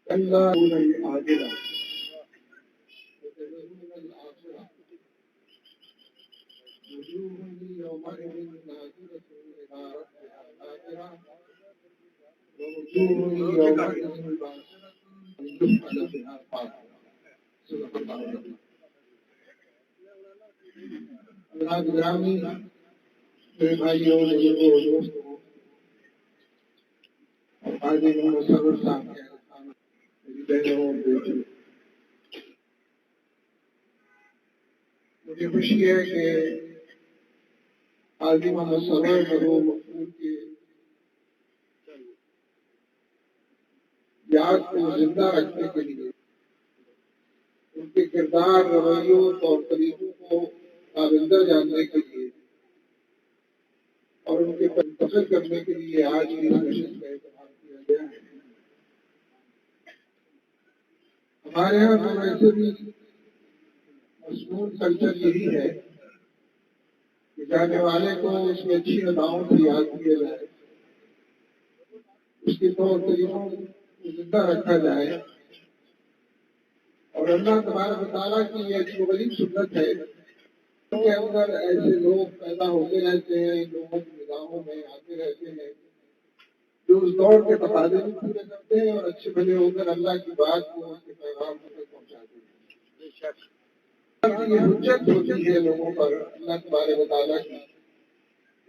كلا الآخرة وتذرون الآخرة وجوه يومئذ ناظرة إلى ربها ناظرة ووجوه يومئذ باسرة يسأل بها فاطمة صدق الله العظيم. جناب گرامی، میرے بھائیوں، بزرگوں اور دوستوں، اور قاضی محمد سرور صاحب کے میری بہنوں اور بیٹیوں، مجھے خوشی ہے کہ قاضی محمد سرور مرحوم مقبول کے یاد کو زندہ رکھنے کے لیے، ان کے کردار، رویوں اور طریقوں کو تابندہ جاننے کے لیے اور ان کے منتقل کرنے کے لیے آج کی نشست کا اہتمام کیا گیا ہے۔ ہمارے یہاں تو ویسے بھی مضمون کلچر یہی ہے کہ جانے والے کو اس میں اچھی اداؤں سے یاد کیا جائے، اس کے طور طریقوں کو زندہ رکھا جائے، اور اللہ تبارک و تعالیٰ کی یہ عجیب و غریب سنت ہے کے اندر ایسے لوگ پیدا ہوتے رہتے ہیں، لوگوں کی نگاہوں میں آتے رہتے ہیں جو اس دور کے تقاضے بھی پورے کرتے ہیں اور اچھے بھلے ہو کر اللہ کی بات کو، اس کے پیغام کو پہنچاتے ہیں۔ یہ حجت ہوتی ہے لوگوں پر اللہ تبارک و تعالیٰ کی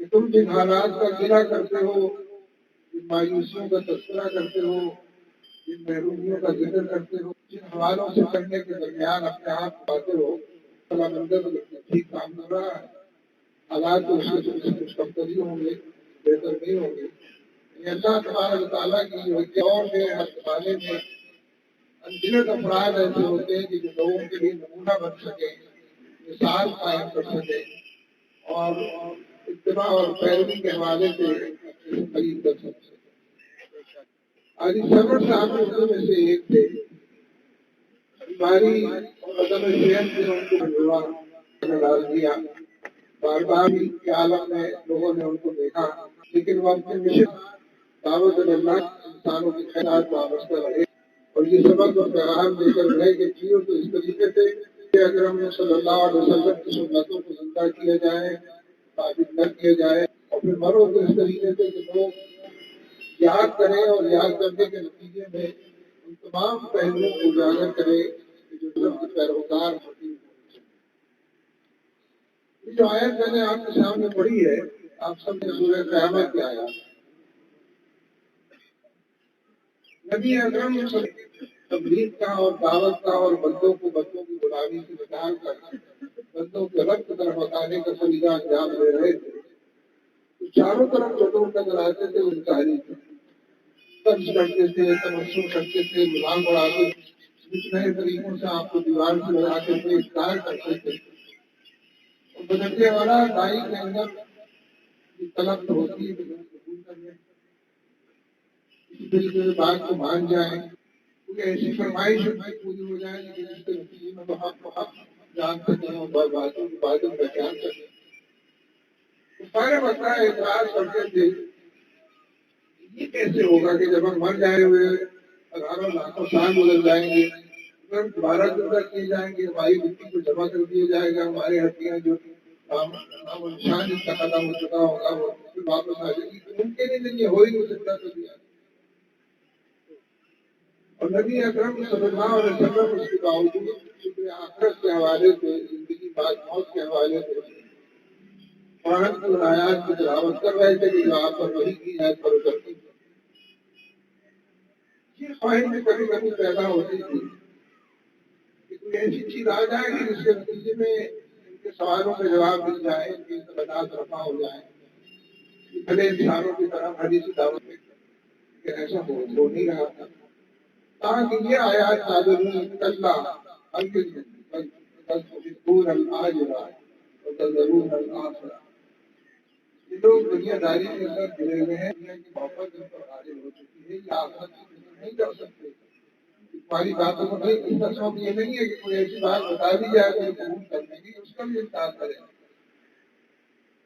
کہ تم جن حالات کا گرا کرتے ہو، جن مایوسیوں کا تذکرہ کرتے ہو، جن محرومیوں کا ذکر کرتے ہو، جن حوالوں سے کرنے کے درمیان اپنے آپ پاتے ہو، اللہ مندر ٹھیک کام کر رہا ہے، حالات تو اس سے کچھ کمتری ہوں گے، بہتر نہیں ہوں گے۔ اللہ تبارک تعالیٰ کی دور میں ہر زمانے میں انگنت افراد ایسے ہوتے ہیں کہ جو لوگوں کے لیے نمونہ بن سکے، مثال قائم کر سکے اور اتباع اور پیروی کے حوالے سے قریب کر سکے۔ آج سرور صاحب اردو میں سے ایک تھے، بیماری اور عدم صحت نے ان کو ڈال دیا۔ بار بار کے عالم میں لوگوں نے ان کو دیکھا، لیکن وہ اپنے مشن دعوت اللہ انسانوں کی خیرات وابستہ رہے اور یہ سبق اور پیغام دے کر رہے کہ جیو تو اس طریقے سے کہ اکرم صلی اللہ علیہ وسلم کی سنتوں کو زندہ کیا جائے، ثابت نہ کیا جائے، اور پھر مرو تو اس طریقے سے کہ لوگ یاد کریں اور یاد کرنے کے نتیجے میں ان تمام پہلوؤں کو اجاگر کرے کہ جو سب کے پیروکار ہوتی ہیں۔ یہ جو آیت میں نے آپ کے سامنے پڑھی ہے، آپ سب نے سورہ قیامت کی آیات، نبی اکرم صلی اللہ علیہ وسلم تبلیغ کا اور دعوت کا اور بندوں کو بندوں کی غلامی سے نکال کر بندوں کے رب کی طرف ہٹانے کا فریضہ انجام دے رہے تھے۔ تو چاروں طرف جو لوگ نظر آتے تھے ان تاریخ طرز کرتے تھے، تمسخر کرتے تھے، مذاق اڑاتے تھے، کچھ نئے طریقوں سے آپ کو دیوار سے لگاتے تھے، اقرار کرتے تھے۔ اور بدلنے والا دائی کے اندر یہ طلب تو ہوتی ہے کہ لوگ قبول کر لیں، اسی طریقے سے بات کو مان جائیں، کیونکہ ایسی فرمائش پوری ہو جائے کہ جس کے نتیجے میں وہ حق کو حق جان سکیں اور باتوں کی باتیں پہچان سکیں۔ تو سارے مسئلہ اعتراض کرتے تھے، یہ کیسے ہوگا کہ جب ہم مر جائے ہوئے ہزاروں لاکھوں سال گزر جائیں گے، پھر دوبارہ زندہ کیے جائیں گے، ہماری مٹی کو جمع کر دیا جائے گا، ہماری ہڈیاں جو نام و نشان جس کا ختم ہو چکا ہوگا وہ پھر واپس آ جائے گی، تو ممکن ہی نہیں یہ ہو ہی نہیں سکتا۔ تو دیا اور نبی اکرم صلی اللہ علیہ وسلم اس کے باوجود شکر آخرت کے حوالے سے، زندگی بعد موت کے حوالے سے قرآن کی آیات کی تلاوت کر رہے تھے کہ جو آپ پر وحی کی جائے پر اترتی تھی۔ یہ خواہش میں کبھی کبھی پیدا ہوتی تھی کہ کوئی ایسی چیز آ جائے کہ جس کے نتیجے میں ان کے سوالوں کے جواب مل جائے، ان کی اطلاعات رفع ہو جائیں، بھلے انسانوں کی طرح حدیث دعوت میں، لیکن ایسا ہو نہیں رہا تھا۔ تاکہ یہ آیات نازل ہوئی، اللہ ہرگز نہیں، بل تحبون الآخرہ وتذرون الآخرہ۔ یہ لوگ دنیا داری کے اندر گرے ہوئے ہیں، دنیا کی محبت ان پر غالب ہو چکی ہے، یہ آخرت کی فکر نہیں کر سکتے۔ تمہاری باتوں کو نہیں، اس کا سبب یہ نہیں ہے کہ کوئی ایسی بات بتا دی جائے تو یہ قبول کر لیں گے، اس کا بھی انکار کریں۔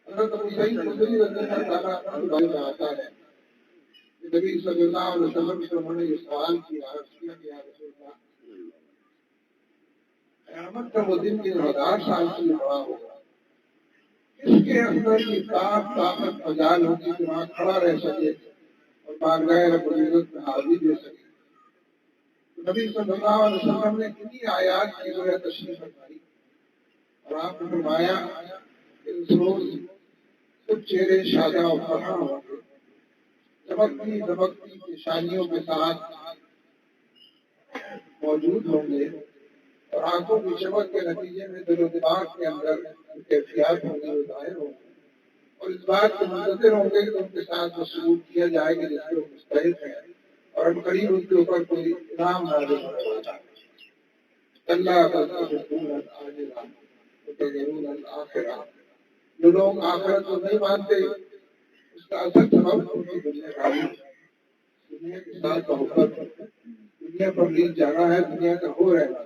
حضرت ابو سعید خدری رضی اللہ تعالیٰ عنہ کے بارے میں آتا ہے نبی صلی اللہ علیہ وسلم سے انہوں نے یہ سوال کیا کہ یا رسول اللہ، قیامت کا وہ دن 1000 سال سے بڑا ہوگا، اس کے اندر یہ طاقت مجال ہوگی کہ وہاں کھڑا رہ سکے اور بارگاہ رب العزت میں حاضری دے سکے. تو نبی صلی اللہ علیہ وسلم نے انہی آیات کی جو ہے تشریح فرمائی اور آپ نے فرمایا کہ اس روز سب چہرے شادہ و فرح ہوں گے، چمکتی دمکتی نشانیوں کے ساتھ موجود ہوں گے، اور آنکھوں کی چمک کے نتیجے میں دل و دماغ کے اندر کیفیات ہوں گی، وہ ظاہر ہوں گے، اور اس بات کے منتظر ہوں گے کہ ان کے ساتھ وہ سلوک کیا جائے گا جس کے وہ مستحق ہیں، اور ان قریب ان کے اوپر کوئی انعام نازل ہونے والا ہے. اللہ بل تحبون العاجلہ وتذرون الآخرہ. جو لوگ آخرت کو نہیں مانتے، اس کا اصل سبب ان کی دنیا داری، دنیا کے ساتھ محبت، دنیا پر نیز جانا ہے، دنیا کا ہو رہنا،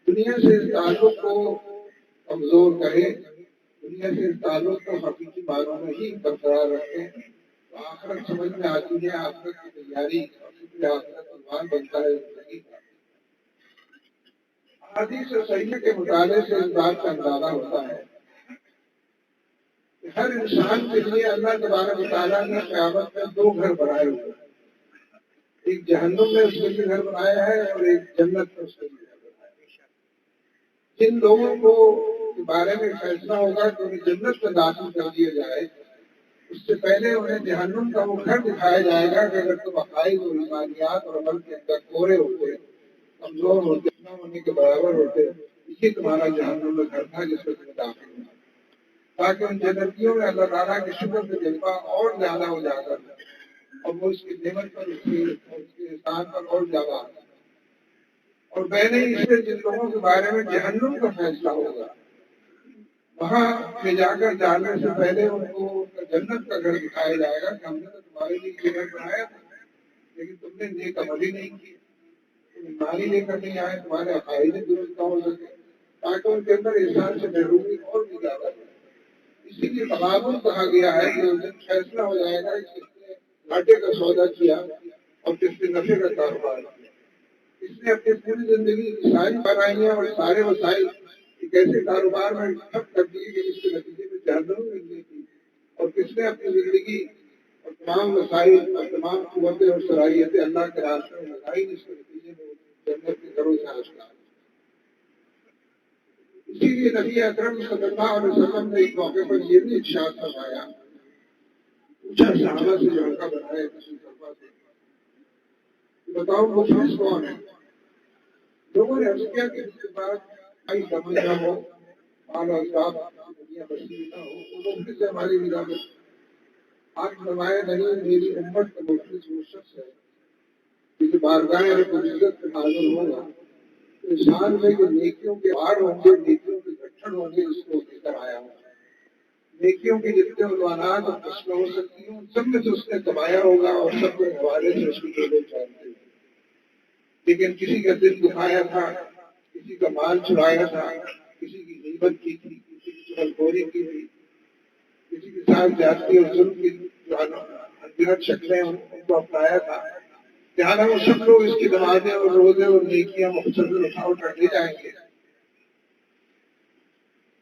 دنیا سے اس تعلق کو کمزور کرے، دنیا سے اس تعلق کو حقیقی معنوں میں ہی برقرار رکھیں، تو آخرت سمجھ میں آتی ہے، آخرت کی تیاری اور فکر آخرت عنوان بنتا ہے زندگی کا. حدیث صحیح کے مطالعے سے اس بات کا اندازہ ہوتا ہے کہ ہر انسان کے لیے اللہ تبارک و تعالیٰ نے قیامت میں 2 گھر بنائے ہوئے ہیں. ایک جہنم میں اس کے لیے گھر بنایا ہے اور ایک جنت میں اس کے لیے گھر بنایا ہے. جن لوگوں کو کے بارے میں فیصلہ ہوگا کہ انہیں جنت میں داخل کر دیا جائے، اس سے پہلے انہیں جہنم کا وہ گھر دکھایا جائے گا کہ اگر تم عقائد اور ایمانیات اور عمل کے اندر کورے ہوتے، کمزور ہوتے، نہ ہونے کے برابر ہوتے، اسی تمہارا جہنم میں گھر تھا جس میں تمہیں داخل ہونا، تاکہ ان جنتیوں میں اللہ تعالیٰ کے شکر کا جذبہ اور زیادہ ہو جاتا ہے اور وہ اس کی نعمت پر اس کے احسان پر اور زیادہ آتا ہے. اور میں نے اس سے جن لوگوں کے بارے میں جہنم کا فیصلہ ہوگا، وہاں لے جا کر جانے سے پہلے ان کو جنت کا گھر دکھایا جائے گا کہ ہم نے تو تمہارے لیے یہ گھر بنایا تھا، لیکن تم نے نیک عمل ہی نہیں کی، تم ایمانی لے کر نہیں آئے، تمہارے عقائد درست نہ ہو سکے، تاکہ ان کے اندر انسان سے محرومی اور بھی زیادہ ہو. اسی لیے تغابن کہا گیا ہے کہ اس دن فیصلہ ہو جائے گا کہ کس نے گھاٹے کا سودا کیا اور کس نے نفع کا کاروبار کیا. اس نے اپنی پوری زندگی کی ساری برائیاں اور سارے وسائل ایک ایسے کاروبار میں ٹھپ کر دیے کہ جس کے نتیجے میں جہنم ملنی تھی، اور کس نے اپنی زندگی اور تمام وسائل اور تمام قوتیں اور صلاحیتیں اللہ کے راستے میں لگائی جس کے نتیجے میں جنت کے گھروں سے حاصل. اسی لیے نبی اکرم صلی اللہ علیہ وسلم نے ایک موقع پر یہ بھی ارشاد فرمایا، پوچھا صحابہ سے جو ہلکا بنائے کسی طرفہ سے، بتاؤ مفلس کون ہے؟ لوگوں نے عرض کیا کہ اس کے بعد آئی سمجھ نہ ہو، مال و اسباب دنیا بسی نہ ہو، وہ مفلس ہے ہماری نگاہ میں. آپ فرمایا نہیں، میری امت کا مفلس وہ شخص ہے کہ بارگاہ رب العزت پہ حاضر ہوگا، انسان میں جو نیکیوں کے آڑ ہوں گے، نیکیوں کے گٹھڑ ہوں گے، اس کو لے کر آیا ہوں. نیکیوں کے جتنے عنوانات اور قسمیں ہو سکتی ہیں، ان سب میں سے اس نے کمایا ہوگا اور سب کے حوالے سے اس کو لوگ جانتے ہیں. لیکن کسی کا دل دکھایا تھا، کسی کا مال چرایا تھا، کسی کی غیبت کی تھی، کسی کی چغلخوری کی تھی، کسی کے ساتھ زیادتی اور ظلم کی جو انگنت شکلیں ان کو اپنایا تھا. لہٰذا وہ سب لوگ اس کی نمازیں اور روزے اور نیکیاں مختصر اٹھا اٹھا لے جائیں گے،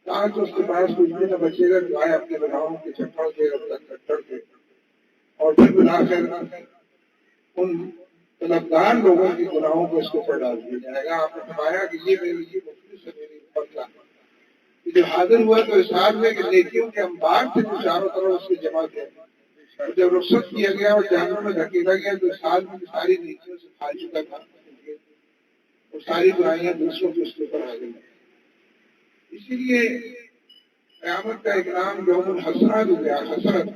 تاکہ اس کے پاس کچھ بھی نہ بچے گا جو آئے اپنے گناہوں کے چکر سے اب تک کٹر کے. اور پھر بلا کر ان طلبگار لوگوں کے گناہوں کو اس کو پر ڈال دیا جائے گا. آپ نے فرمایا کہ یہ میرے لیے مفلس ہے، میری امت کا. جب حاضر ہوا تو احساس میں کہ نیکیوں کے انبار سے جو چاروں طرف اس کے جمع تھے، جب رخصت کیا گیا اور جہنم میں دھکیلا گیا تو احساس میں ساری نیکیوں سے کھا چکا تھا اور ساری برائیاں دوسروں کے اس کے اوپر آ گئی. اسی لیے قیامت کا ایک نام یوم الحسرہ بھی گیا، حسرت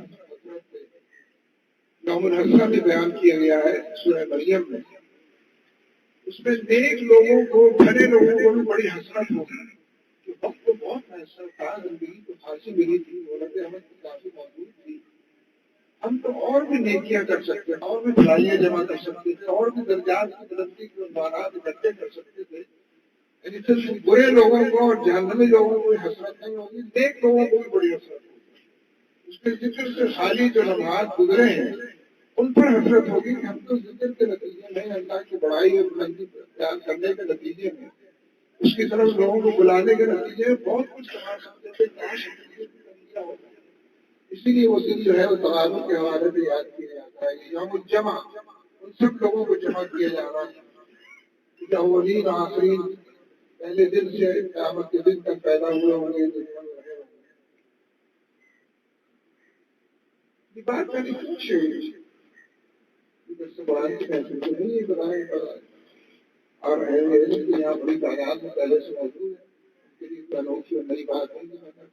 یوم الحسرہ بھی بیان کیا گیا ہے سورہ مریم میں. اس میں نیک لوگوں کو، بھلے لوگوں کو بھی بڑی حسرت ہوگی کہ وقت تو بہت محسوس تھا، زندگی تو خاصی ملی تھی، دولت احمد کی کافی موجود تھی، ہم تو اور بھی نیکیاں کر سکتے تھے، اور بھی بھلائیاں جمع کر سکتے تھے، اور بھی درجات کی بلندی کے عنوانات اکٹھے کر سکتے تھے. یعنی صرف برے لوگوں کو اور جہنمی لوگوں کو حسرت نہیں ہوگی، نیک لوگوں کو بھی بڑی حسرت ہوگی. اس کے ذکر سے خالی جو لمحات گزرے ہیں ان پر حسرت ہوگی کہ ہم تو ذکر کے نتیجے میں اللہ کی بڑائی اور بلندی بیان کرنے کے نتیجے میں اس کی طرف لوگوں کو بلانے کے نتیجے میں بہت کچھ کما سکتے تھے، کاش نتیجہ ہوتا۔ اسی لیے وہ دن جو ہے وہ تغابن کے حوالے سے یاد کیا جاتا ہے کہ یوم الجمع، ان سب لوگوں کو جمع کیا جا رہا ہے، اولین آخرین، پہلے دن سے قیامت کے دن تک پیدا ہوئے ہوں گے، دنیا میں رہے ہوں گے۔ یہ بات میں نے پوچھی ادھر سے بڑھانے کی محسوس نہیں ہے، بتائیں پڑا اور یہاں بڑی تعداد میں پہلے سے موجود ہے، ان کے لیے انوکھی اور نئی بات نہیں ہے۔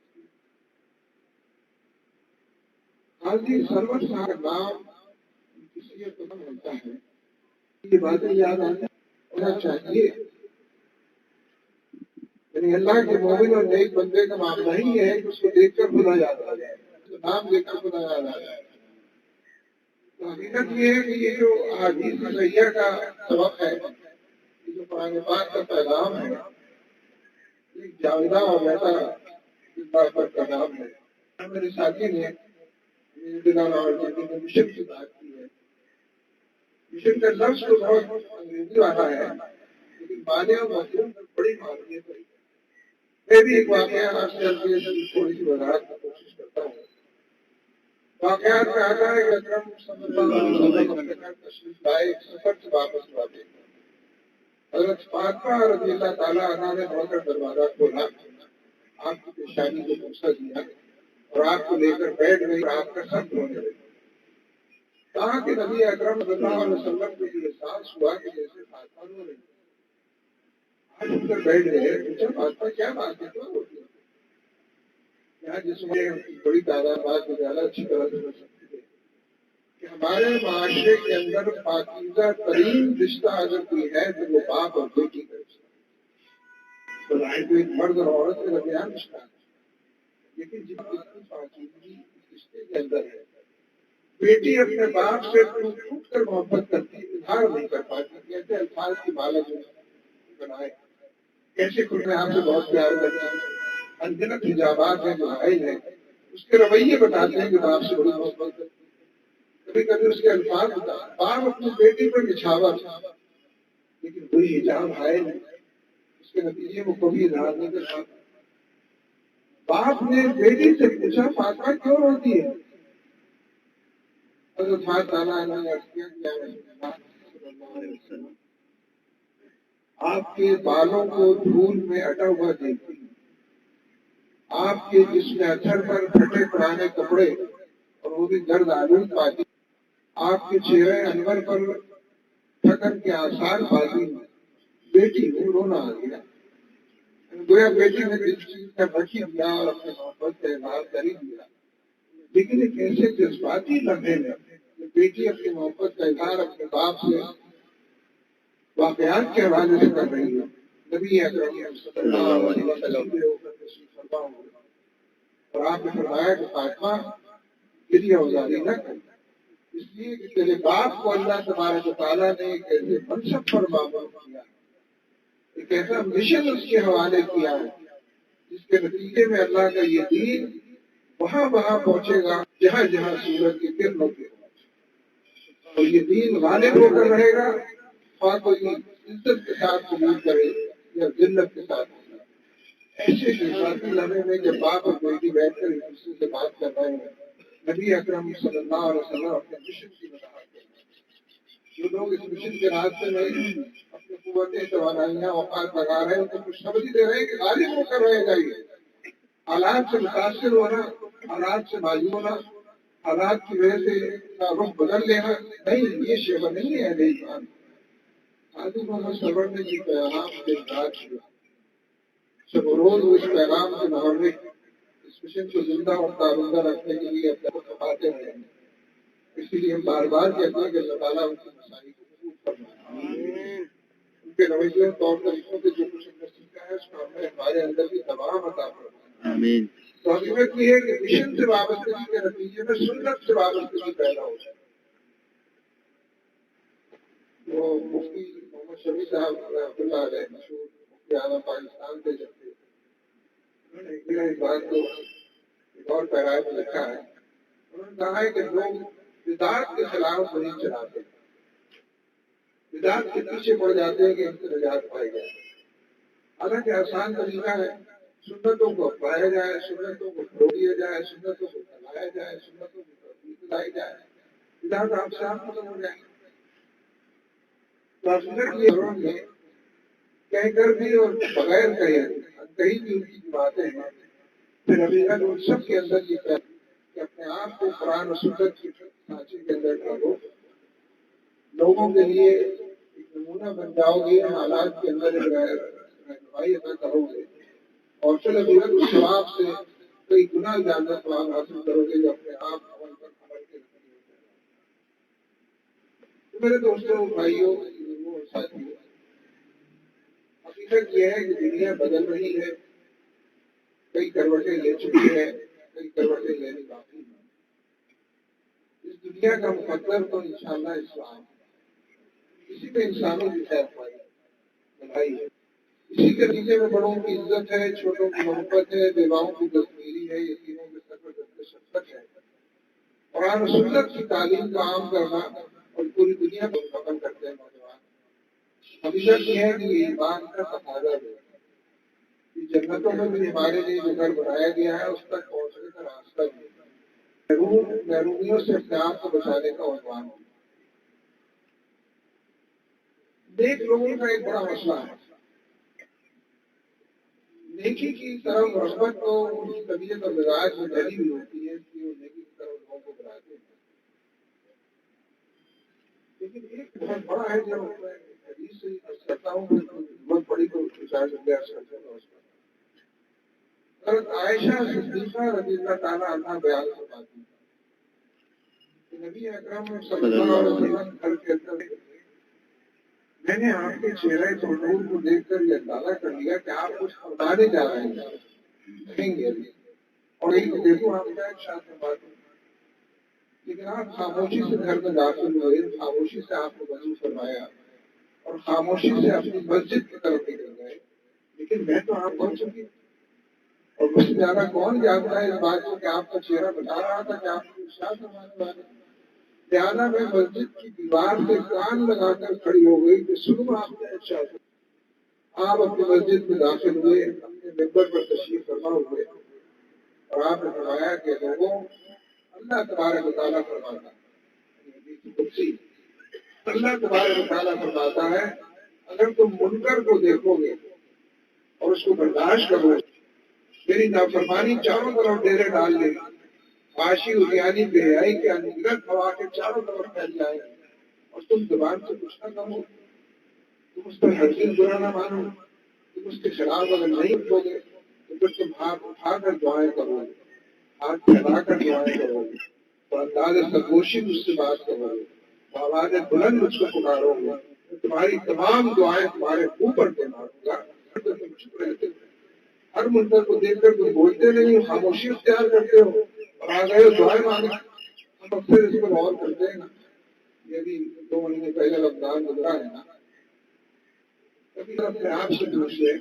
حاضی سرور صاحب کا نام کسی کو ملتا ہے، یہ باتیں یاد آنا چاہیے۔ یعنی اللہ کے مومن اور نیک بندے کا معاملہ ہی ہے کہ اس کو دیکھ کر خدا یاد آ جائے، نام دیکھ کر خدا یاد آ جائے۔ تو حقیقت یہ ہے کہ یہ جو احادیث صحیحہ کا سبق ہے، یہ جو قرآن پاک کا پیغام ہے، ایک جاویدہ اور رہتا کا نام ہے۔ میرے ساتھی نے مشن کی بات کی ہے۔ مشن کا لفظ تو بہت انگریزی والا ہے، لیکن معنی اور مفہوم میں بڑی معلومیت ہے۔ میں بھی ایک واقعہ آپ سے تھوڑی سی وضاحت کی کوشش کرتا ہوں۔ واقعات میں آتا ہے کہ اکرم صلی اللہ علیہ وسلم اپنے گھر تشریف لائے، ایک سفر سے واپس لوٹے۔ حضرت فاطمہ رضی اللہ تعالیٰ عنہا نے بڑھ کر دروازہ کھولا، آپ کی پیشانی کو بوسہ دیا اور آپ کو لے کر بیٹھ گئی اور آپ کا سر دھونے لگی۔ کہا کہ نبی اکرم صلی اللہ علیہ وسلم کو یہ احساس ہوا کہ جیسے فاطمہ رو رہی۔ آپ اٹھ کر بیٹھ گئے، پوچھا فاطمہ کیا بات ہے، کیوں روتی ہو؟ کیا جس میں بڑی تعداد بات کو زیادہ اچھی طرح سے سمجھ سکتے تھے کہ ہمارے معاشرے کے اندر پاکیزہ ترین رشتہ اگر کوئی ہے تو وہ باپ اور بیٹی کا رشتہ ہے۔ تو ظاہر تو ایک مرد اور عورت کے درمیان رشتہ ہے، لیکن جتنی پاکیزگی اس رشتے کے اندر ہے، بیٹی اپنے باپ سے ٹوٹ کر محبت کرتی، اظہار نہیں کر پاتی، کیسے الفاظ کی مالا جو بنائے، کیسے خود میں آپ سے بہت پیار کرتی ہے، انگنت حجابات ہیں جو حائل ہیں، اس کے رویے بتاتے ہیں کہ باپ سے بڑی محبت کرتی۔ کبھی کبھی اس کے الفاظ بتاتے، باپ اپنی بیٹی پر نچھاور لیکن کوئی حجاب حائل ہے، اس کے نتیجے میں کبھی اظہار نہیں کر پاتا۔ باپ نے بیٹی سے پوچھا فاطمہ کیوں روتی ہے؟ حضرت فاطمہ نے عرض کیا کہ یا رسول اللہ صلی اللہ علیہ وسلم، آپ کے بالوں کو دھول میں اٹا ہوا دیکھتی ہوں، آپ کے جسم اثر پر پھٹے پرانے کپڑے اور وہ بھی گرد آلود پاتی، آپ کے چہرے انور پر تھکن کے آثار پاتی ہوں، بیٹی کو رونا آ گیا۔ گویا بیٹی نے جس چیز کا بچی دیا اور اپنے محبت کا اظہار کر ہی دیا، لیکن ایک ایسے جذباتی لمحے میں بیٹی اپنی محبت کا اظہار اپنے باپ سے واقعات کے حوالے سے کر رہی ہے۔ نبی اکرم صلی اللہ علیہ وسلم اور آپ نے فرمایا کہ فاطمہ گریہ ازاری نہ کر، اس لیے کہ تیرے باپ کو اللہ تبارک و تعالیٰ نے ایک ایسے منصب پر معمور کیا، ایک ایسا مشن اس کے حوالے کیا ہے جس کے نتیجے میں اللہ کا یہ دین وہاں پہنچے گا جہاں جہاں سورج کی کرنوں پہ، اور یہ دین غالب ہو کر رہے گا، خواہ کوئی عزت کے ساتھ قبول کرے یا ذلت کے ساتھ۔ ایسے جذباتی لمحے میں جب باپ اور بیٹی بیٹھ کر ایک دوسرے سے بات کر رہے ہیں، نبی اکرم صلی اللہ علیہ وسلم اپنے مشن کی وضاحت کرتے ہیں۔ جو لوگ اس مشن کے راستے میں اپنی قوتیں توانائیاں اوقات لگا رہے ہیں، ان کو کچھ سمجھ دے رہے ہیں کہ غالب ہو کر رہے گا۔ یہ حالات سے متاثر ہونا، حالات سے مایوس ہونا، حالات کی وجہ سے رخ بدل لینا نہیں، یہ شیوا نہیں ہے ایمان۔ حاجی محمد سرور نے یہ پیغام سے انکار کیا، سب روز اس پیغام کے محرک اس مشن کو زندہ اور تابندہ رکھنے کے لیے اپنے کو کھپاتے رہے ہیں۔ اسی لیے ہم بار بار کہتے ہیں کہ اللہ تعالیٰ ان کی مسائل کو قبول فرمائے، ان کے رویوں طور طریقوں سے جو کچھ ہم نے سیکھا ہے اس کو ہمیں ہمارے اندر کی تمام عطا فرمائے۔ آمین۔ تو حقیقت یہ ہے کہ مشن سے وابستگی کے نتیجے میں سنت سے وابستگی پیدا ہو جائے۔ وہ مفتی محمد شفیع صاحب رحمۃ اللہ علیہ مشہور مفتی اعلیٰ پاکستان سے جب تھے، انہوں نے اس بات کو ایک اور پیغام میں لکھا ہے۔ انہوں نے کہا ہے کہ لوگ بدعت کے خلاف مہم چلاتے ہیں، بدعت کے پیچھے پڑ جاتے ہیں کہ ان سے نجات پائے جائے۔ حالانکہ آسان طریقہ ہے، سنتوں کو اپنایا جائے، سنتوں کو چھوڑ دیا جائے، سنتوں کو پھیلایا جائے، سنتوں کی تربیت دلائی جائے، بدعت آپ سے آپ ختم ہو جائیں۔ تو سنت یہ ضرور ہے کہہ کر بھی اور بغیر کہیں بھی ان کی باتیں ہیں، پھر حقیقت ان سب کے اندر یہ ہے کہ اپنے آپ کو قرآن و سنت کے سانچے کے اندر ڈالو، لوگوں کے لیے ایک نمونہ بن جاؤ گے، حالات کے اندر رہنمائی ادا کرو گے، اور پھر حقیقت اس ثواب سے کئی گنا زیادہ ثواب حاصل کرو گے جو اپنے آپ عمل پر عمل کے ذریعے ہوتا ہے۔ تو میرے دوستوں، بھائیوں، بزرگوں اور ساتھیوں، حقیقت یہ ہے کہ دنیا بدل رہی ہے، کئی کروٹیں لے چکی ہے، کئی کروٹیں لینے باقی ہیں۔ اس دنیا کا مقدر تو انشاءاللہ اسلام ہے، اسی میں انسانوں کی خیر بھلائی ہے، اسی کے نتیجے میں بڑوں کی عزت ہے، چھوٹوں کی محبت ہے، بیواؤں کی دستگیری ہے، یتیموں کے سر پر شفقت ہے۔ قرآن و سنت کی تعلیم کو عام کرنا اور پوری دنیا کو ختم کرتے ہیں نوجوان۔ حقیقت یہ ہے کہ یہ ایمان کا تقاضا ہے، جنتوں میں بھی ہمارے لیے جو گھر بنایا گیا ہے اس تک پہنچنے کا راستہ بھی ہے، محرومیوں سے اپنے آپ کو بچانے کا عنوان ہے۔ نیک لوگوں کا ایک بڑا مسئلہ ہے، نیکی کی طرف رغبت تو ان کی طبیعت اور مزاج میں ڈھلی ہوئی ہوتی ہے، اس لیے وہ نیکی کی طرف لوگوں کو بلاتے ہیں۔ لیکن ایک بہت بڑا ہے جو میں حدیث سے کرتا ہوں کہ بہت بڑی تو حضرت عائشہ صدیقہ رضی اللہ تعالیٰ عنہ بیان فرماتی ہیں کہ نبی اکرم صلی اللہ علیہ وسلم گھر کے اندر میں نے آپ کے چہرے نور کو دیکھ کر یہ اندازہ کر لیا کہ آپ کچھ فرمانے جا رہے ہیں، کہیں گے اور ایک دیکھو آپ کا ارشاد فرماتے ہیں، لیکن آپ خاموشی سے گھر میں داخل ہوئے، خاموشی سے آپ نے وضو فرمایا اور خاموشی سے اپنی مسجد کی طرف نکل گئے، لیکن میں تو آپ پہنچ چکی اور مجھ سے زیادہ کون جانتا ہے اس بات کو کہ آپ کا چہرہ بتا رہا تھا کہ آپ کو ارشاد فرمانے والے۔ لہٰذا میں مسجد کی دیوار سے کان لگا کر کھڑی ہو گئی کہ سنوں آپ کا ارشاد۔ آپ اپنی مسجد میں داخل ہوئے، اپنے ممبر پر تشریف فرما ہوئے اور آپ نے فرمایا کہ لوگوں، اللہ تبارک و تعالیٰ فرماتا ہے، اللہ تبارک و تعالیٰ فرماتا ہے اگر تم منکر کو دیکھو گے اور اس کو برداشت کرو، میری نافرمانی چاروں طرف ڈیرے ڈال لے گی، معاشی اریانی بے حیائی کے انگرت ہوا کے چاروں طرف پھیل جائے گی اور تم زبان سے کچھ نہ کہو، تم اس پر ہرگز برا نہ مانو، تم اس کے خلاف اگر نہیں اٹھو گے تو پھر تم ہاتھ اٹھا کر دعائیں کرو گے، ہاتھ پھیلا کر دعائیں کرو گے، تو انداز سرگوشی مجھ سے بات کرو گے، آواز بلند مجھ کو پکارو گے، تمہاری تمام دعائیں تمہارے اوپر پہ ماروں گا، تم چپ رہتے ہو، ہر منکر کو دیکھ کر تم بولتے نہیں ہو، خاموشی اختیار کرتے ہو اور آ گئے ہو دعائیں مانگے۔ ہم اکثر اس پر غور کرتے ہیں نا، یہ بھی 2 مہینے پہلے رمضان گزرا ہے نا، کبھی اپنے آپ سے پوچھے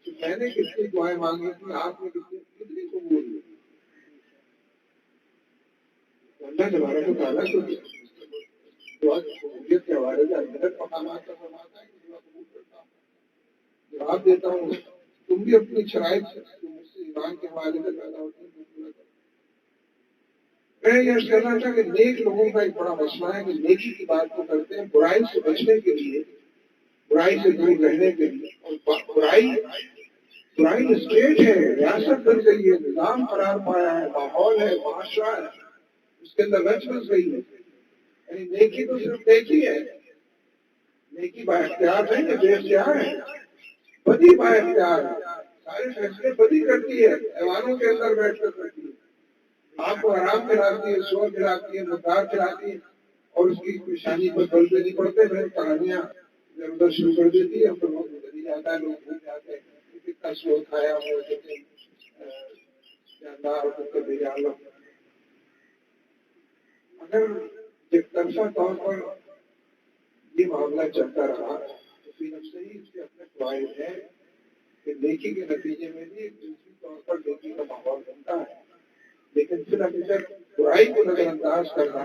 کہ میں نے کتنی دعائیں مانگی تھی، آپ نے کتنی قبول ہوئی؟ اللہ تبارک و تعالیٰ کو دعا کی قبولیت کے حوالے سے الگ مقامات کا فرماتا ہے کہ دعا قبول کرتا ہوں، جواب دیتا ہوں، تم بھی اپنی شرائط سے مجھ سے ایمان کے حوالے سے پیدا ہوتے ہیں۔ میں یہ کہنا تھا کہ نیک لوگوں کا ایک بڑا مسئلہ ہے کہ نیکی کی بات کو کرتے ہیں برائی سے بچنے کے لیے، برائی سے دور رہنے کے لیے، اور برائی اسٹیٹ ہے، ریاست بن گئی ہے، نظام قرار پایا ہے، ماحول ہے، معاشرہ ہے، اس کے اندر رچ بس گئی ہے، یعنی نیکی تو صرف نیکی ہے، نیکی با اختیار نہیں ہے، بے اختیار ہے، بدی با اختیار ہے، سارے فیصلے بدی کرتی ہے، ایوانوں کے اندر بیٹھ کر کرتی ہے، آپ کو آرام کراتی ہے، شور کراتی ہے، مدار کراتی ہے اور اس کی پیشانی پر بل نہیں پڑتے، پھر کہانیاں ادھر ادھر شروع کر دیتی ہے، ہم لوگ ادھر ہی جاتا ہے، لوگ بھول جاتے ہیں کتنا شور کھایا ہوا اگر ایک طرفہ طور پر یہ معاملہ چلتا رہا تو پھر اب سے ہی اس کے اپنے فوائد ہیں کہ نیکی کے نتیجے میں بھی ایک دوسری طور پر نیکی کا ماحول بنتا ہے، لیکن پھر ابھی تک برائی کو نظر انداز کرنا،